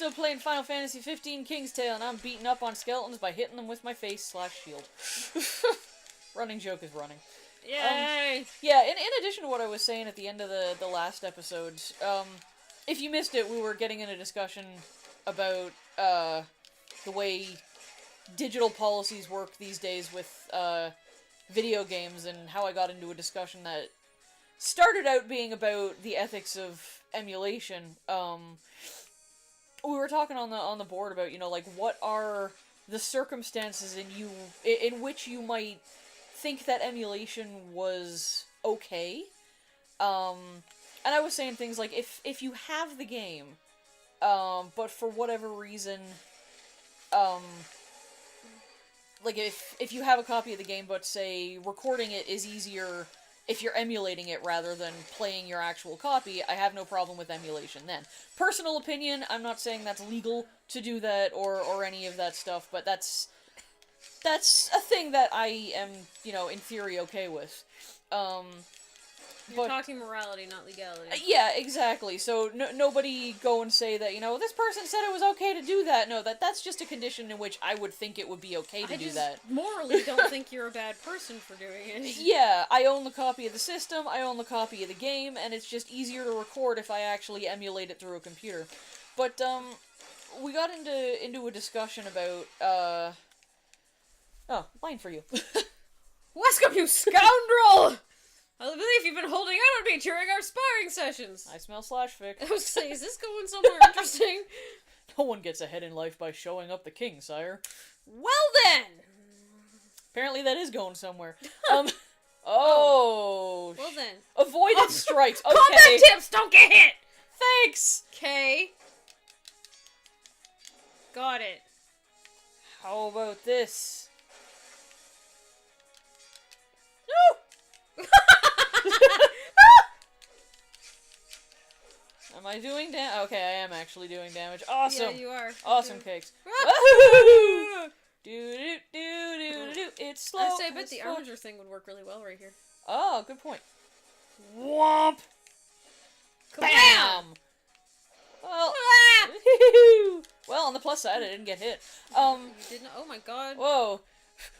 still playing Final Fantasy 15 King's Tale, and I'm beating up on skeletons by hitting them with my face/shield. Running joke is running. Yay! Yeah, in addition to what I was saying at the end of the last episode, if you missed it, we were getting in a discussion about the way digital policies work these days with video games, and how I got into a discussion that started out being about the ethics of emulation. We were talking on the board about, like, what are the circumstances in which you might think that emulation was okay. And I was saying things like, if you have the game, but for whatever reason, like if you have a copy of the game, but say recording it is easier if you're emulating it rather than playing your actual copy, I have no problem with emulation then. Personal opinion, I'm not saying that's legal to do that or any of that stuff, but that's a thing that I am, in theory okay with. You're talking morality, not legality. Yeah, exactly. So nobody go and say that, this person said it was okay to do that. No, that's just a condition in which I would think it would be okay to do that. I morally don't think you're a bad person for doing it. Yeah, I own the copy of the system, I own the copy of the game, and it's just easier to record if I actually emulate it through a computer. But, we got into a discussion about, oh, line for you. Weskham, you scoundrel! I believe you've been holding out on me during our sparring sessions. I smell /fic. I was saying, is this going somewhere interesting? No one gets ahead in life by showing up the king, sire. Well then! Apparently that is going somewhere. Oh. Well then. Avoided strikes. Okay. Combat tips, don't get hit! Thanks! Okay. Got it. How about this? No! Am I doing damage? Okay, I am actually doing damage. Awesome. Yeah, you are. Awesome cakes. Do-do-do-do-do-do. It's slow. I bet the armature thing would work really well right here. Oh, good point. Womp! Bam! Well, well, on the plus side, I didn't get hit. You didn't? Oh my god. Whoa.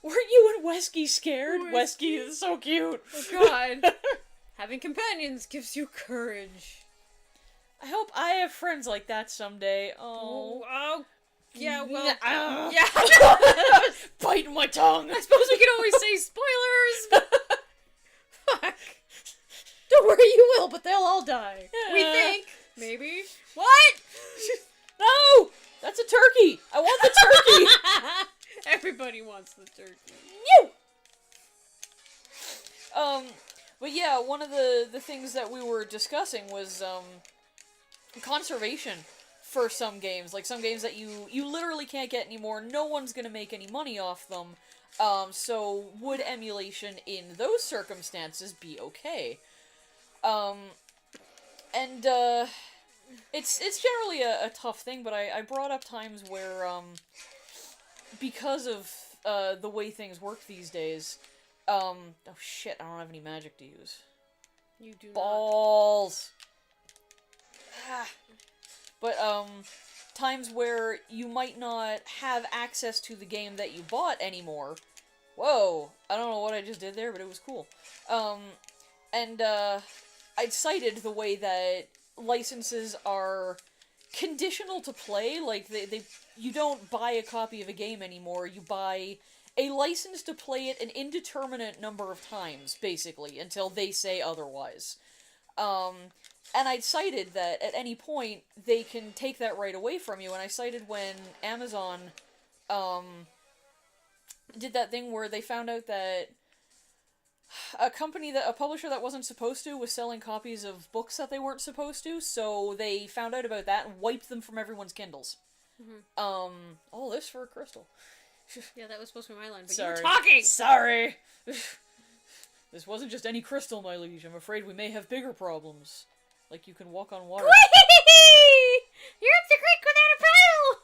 Weren't you and Wesky scared? Wesky is so cute. Oh god. Having companions gives you courage. I hope I have friends like that someday. Oh. Oh. Yeah, well. Yeah. Biting my tongue. I suppose we can always say spoilers. Fuck. Don't worry, you will, but they'll all die. Yeah. We think. Maybe. What? No! That's a turkey! I want the turkey! Everybody wants the turkey. But yeah, one of the things that we were discussing was, conservation for some games. Like, some games that you literally can't get anymore, no one's gonna make any money off them, so would emulation in those circumstances be okay? It's generally a tough thing, but I brought up times where, because of, the way things work these days, oh shit, I don't have any magic to use. You do Balls! Ah. But, times where you might not have access to the game that you bought anymore. Whoa! I don't know what I just did there, but it was cool. I'd cited the way that licenses are conditional to play, like, you don't buy a copy of a game anymore, you buy a license to play it an indeterminate number of times, basically, until they say otherwise. And I'd cited that at any point, they can take that right away from you, and I cited when Amazon, did that thing where they found out that a publisher that wasn't supposed to was selling copies of books that they weren't supposed to, so they found out about that and wiped them from everyone's Kindles. Mm-hmm. All this for a crystal. Yeah, that was supposed to be my line, but Sorry. you were talking! Sorry! This wasn't just any crystal, my liege. I'm afraid we may have bigger problems. Like you can walk on water. You're up the creek without a paddle!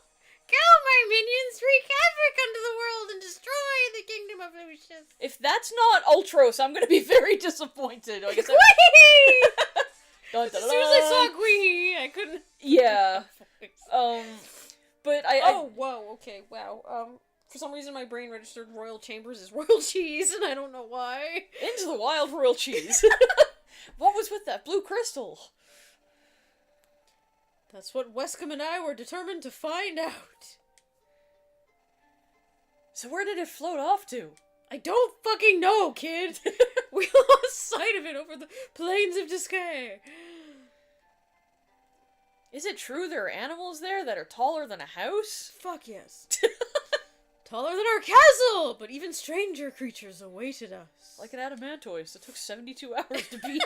Go, my minions! Wreak havoc unto the world and destroy the kingdom of Lucius! If that's not Ultros, I'm gonna be very disappointed. Like I said, Dun, As dun, soon dun, as I dun. saw Gwee, I couldn't. Yeah. But Oh, whoa, okay, wow. For some reason my brain registered Royal Chambers as Royal Cheese, and I don't know why. Into the wild royal cheese. What was with that blue crystal? That's what Weskham and I were determined to find out. So where did it float off to? I don't fucking know, kid! We lost sight of it over the plains of Discay. Is it true there are animals there that are taller than a house? Fuck yes. Taller than our castle, but even stranger creatures awaited us. Like an adamantoise that took 72 hours to beat.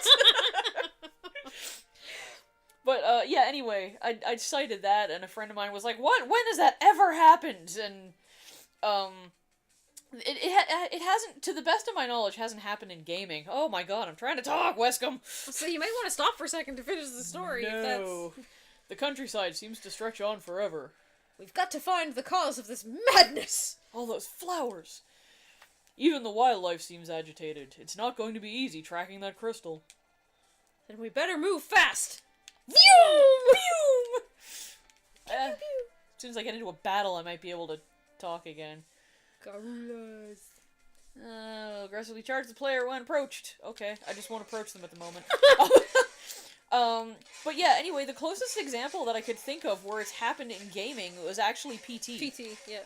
But, yeah, anyway, I cited that, and a friend of mine was like, what? When has that ever happened? And, it hasn't, to the best of my knowledge, hasn't happened in gaming. Oh my god, I'm trying to talk, Weskham! So you might want to stop for a second to finish the story. If No. The countryside seems to stretch on forever. We've got to find the cause of this madness! All those flowers! Even the wildlife seems agitated. It's not going to be easy tracking that crystal. Then we better move fast! Vroom! As soon as I get into a battle, I might be able to talk again. Garulas. Aggressively charge the player when approached. Okay, I just won't approach them at the moment. But yeah, anyway, the closest example that I could think of where it's happened in gaming was actually PT. PT, yeah.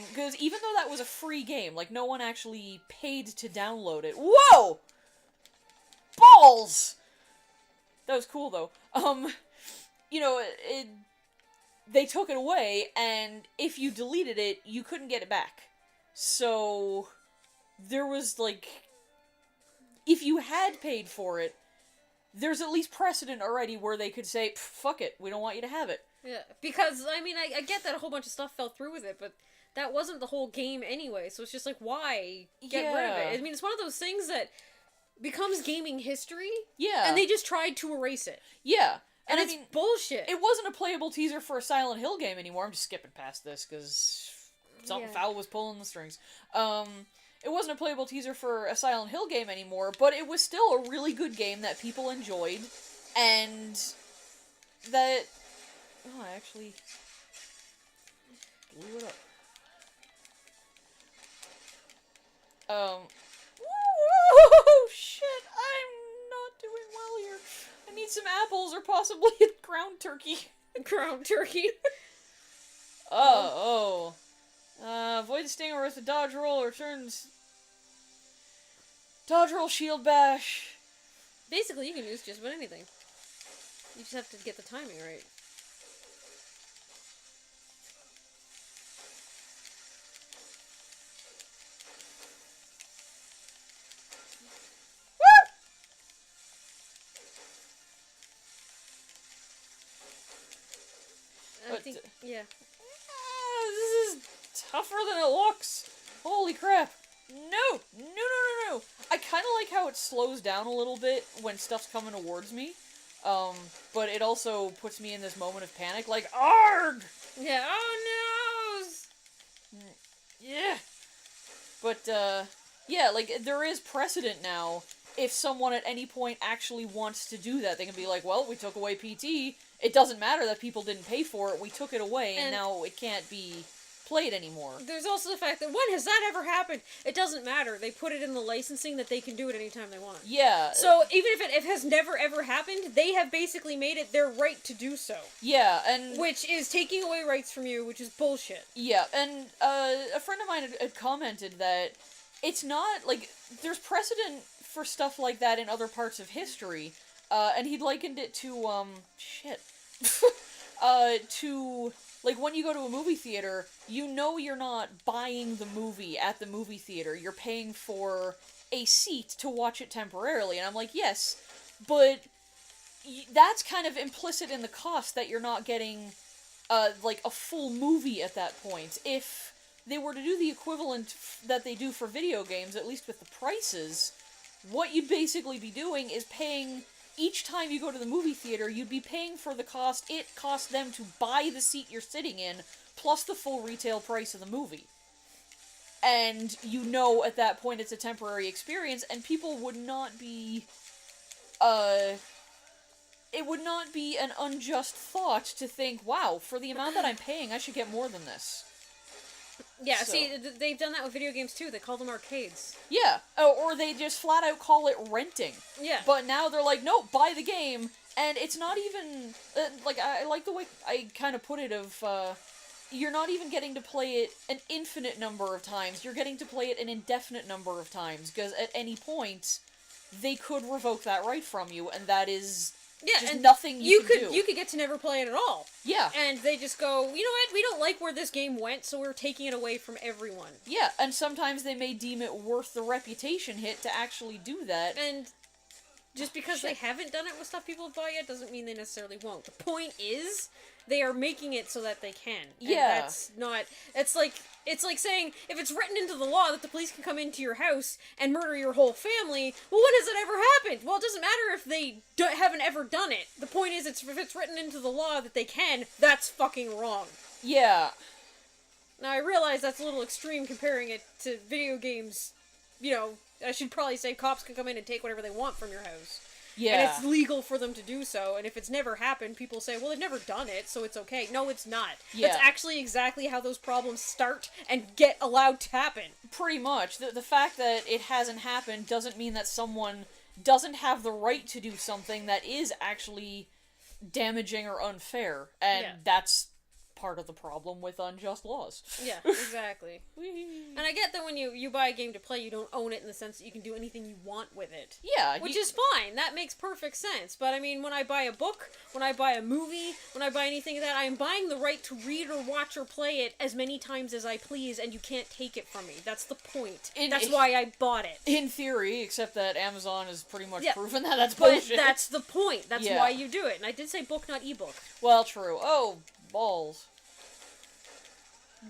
Because even though that was a free game, like, no one actually paid to download it. Whoa! Balls! That was cool, though. You know, they took it away, and if you deleted it, you couldn't get it back. So, there was, like, if you had paid for it, there's at least precedent already where they could say, fuck it, we don't want you to have it. Yeah, because, I mean, I get that a whole bunch of stuff fell through with it, but that wasn't the whole game anyway, so it's just like, why get rid of it? I mean, it's one of those things that becomes gaming history, Yeah. and they just tried to erase it. Yeah. And I it's mean, bullshit. it wasn't a playable teaser for a Silent Hill game anymore. I'm just skipping past this, because something foul was pulling the strings. It wasn't a playable teaser for a Silent Hill game anymore, but it was still a really good game that people enjoyed, and that... Oh, I actually blew it up. Whoa, shit, I'm not doing well here. I need some apples or possibly a ground turkey. Ground turkey. Avoid the stinger with a dodge roll or turns... Dodge roll, shield bash. Basically, you can use just about anything. You just have to get the timing right. I think, yeah. This is tougher than it looks. Holy crap. No! I kind of like how it slows down a little bit when stuff's coming towards me. But it also puts me in this moment of panic, like, ARG! Yeah, oh no! Yeah. But, yeah, like, there is precedent now. If someone at any point actually wants to do that, they can be like, well, we took away PT. It doesn't matter that people didn't pay for it. We took it away, and now it can't be played anymore. There's also the fact that, when has that ever happened? It doesn't matter. They put it in the licensing that they can do it anytime they want. Yeah. So, even if it has never ever happened, they have basically made it their right to do so. Yeah, and... Which is taking away rights from you, which is bullshit. Yeah, and a friend of mine had commented that it's not, like, there's precedent for stuff like that in other parts of history, and he'd likened it to, to, like, when you go to a movie theater, you know you're not buying the movie at the movie theater, you're paying for a seat to watch it temporarily, and I'm like, yes, but that's kind of implicit in the cost that you're not getting, like, a full movie at that point. If they were to do the equivalent that they do for video games, at least with the prices, what you'd basically be doing is paying... Each time you go to the movie theater, you'd be paying for the cost it costs them to buy the seat you're sitting in, plus the full retail price of the movie. And you know at that point it's a temporary experience, and people would not be, it would not be an unjust thought to think, wow, for the amount that I'm paying, I should get more than this. Yeah, So. see, they've done that with video games too. They call them arcades. Yeah. Oh, or they just flat out call it renting. Yeah. But now they're like, no, buy the game, and it's not even, like, I like the way I kind of put it of, you're not even getting to play it an infinite number of times, you're getting to play it an indefinite number of times, because at any point, they could revoke that right from you, and that is just nothing you can do. You could get to never play it at all. Yeah. And they just go, you know what, we don't like where this game went, so we're taking it away from everyone. Yeah, and sometimes they may deem it worth the reputation hit to actually do that. And just because they haven't done it with stuff people have bought yet doesn't mean they necessarily won't. The point is, they are making it so that they can. And that's not... It's like saying, if it's written into the law that the police can come into your house and murder your whole family, well, when has it ever happened? Well, it doesn't matter if they haven't ever done it. The point is, if it's written into the law that they can, that's fucking wrong. Yeah. Now, I realize that's a little extreme comparing it to video games. You know, I should probably say cops can come in and take whatever they want from your house. Yeah. And it's legal for them to do so, and if it's never happened, people say, well, they've never done it, so it's okay. No, it's not. Yeah. That's actually exactly how those problems start and get allowed to happen. Pretty much. The fact that it hasn't happened doesn't mean that someone doesn't have the right to do something that is actually damaging or unfair, and that's part of the problem with unjust laws. Yeah, exactly. And I get that when you buy a game to play, you don't own it in the sense that you can do anything you want with it. Yeah. Which is fine. That makes perfect sense. But I mean, when I buy a book, when I buy a movie, when I buy anything like that, I am buying the right to read or watch or play it as many times as I please, and you can't take it from me. That's the point. That's why I bought it. In theory, except that Amazon has pretty much proven that that's bullshit. But that's the point. That's why you do it. And I did say book, not ebook. Well, true. Oh, balls.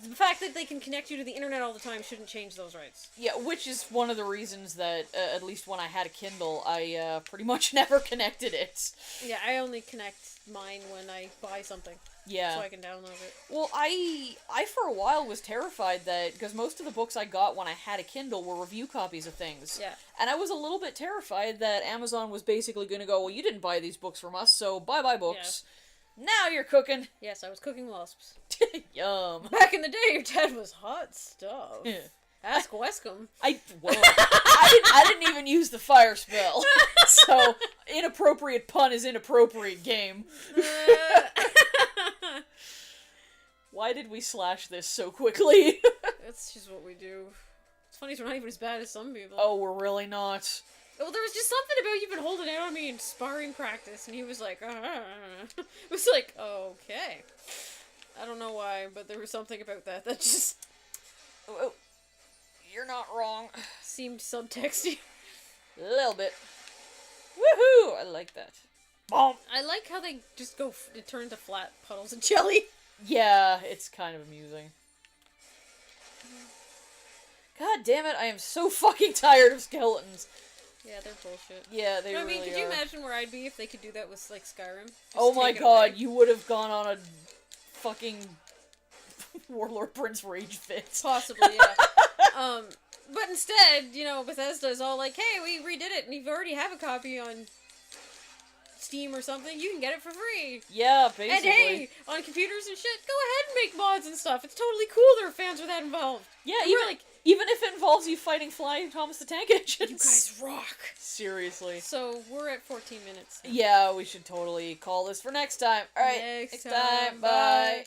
The fact that they can connect you to the internet all the time shouldn't change those rights. Yeah, which is one of the reasons that, at least when I had a Kindle, I pretty much never connected it. Yeah, I only connect mine when I buy something. Yeah. So I can download it. Well, I for a while was terrified that, because most of the books I got when I had a Kindle were review copies of things. Yeah. And I was a little bit terrified that Amazon was basically going to go, well, you didn't buy these books from us, so bye-bye books. Yeah. Now you're cooking. Yes, I was cooking wasps. Yum. Back in the day, your dad was hot stuff. Yeah. Ask Weskham. I didn't even use the fire spell. So, inappropriate pun is inappropriate game. Why did we slash this so quickly? That's just what we do. It's funny, we're not even as bad as some people. Oh, we're really not. Well, there was just something about you've been holding out on me in sparring practice, and he was like, It was like, okay. I don't know why, but there was something about that just... Oh, you're not wrong. Seemed subtexty. A little bit. Woohoo! I like that. Bomb! I like how they just turn into flat puddles of jelly. Yeah, it's kind of amusing. God damn it, I am so fucking tired of skeletons. Yeah, they're bullshit. Yeah, they really are. I mean, could you imagine where I'd be if they could do that with, like, Skyrim? Oh my god, you would have gone on a fucking Warlord Prince rage fit. Possibly, yeah. But instead, you know, Bethesda's all like, hey, we redid it, and if you already have a copy on Steam or something, you can get it for free. Yeah, basically. And hey, on computers and shit, go ahead and make mods and stuff. It's totally cool there are fans with that involved. Yeah, even if it involves you fighting Flying Thomas the Tank Engines. You guys rock. Seriously. So, we're at 14 minutes. Yeah, we should totally call this for next time. Alright, next time. Bye.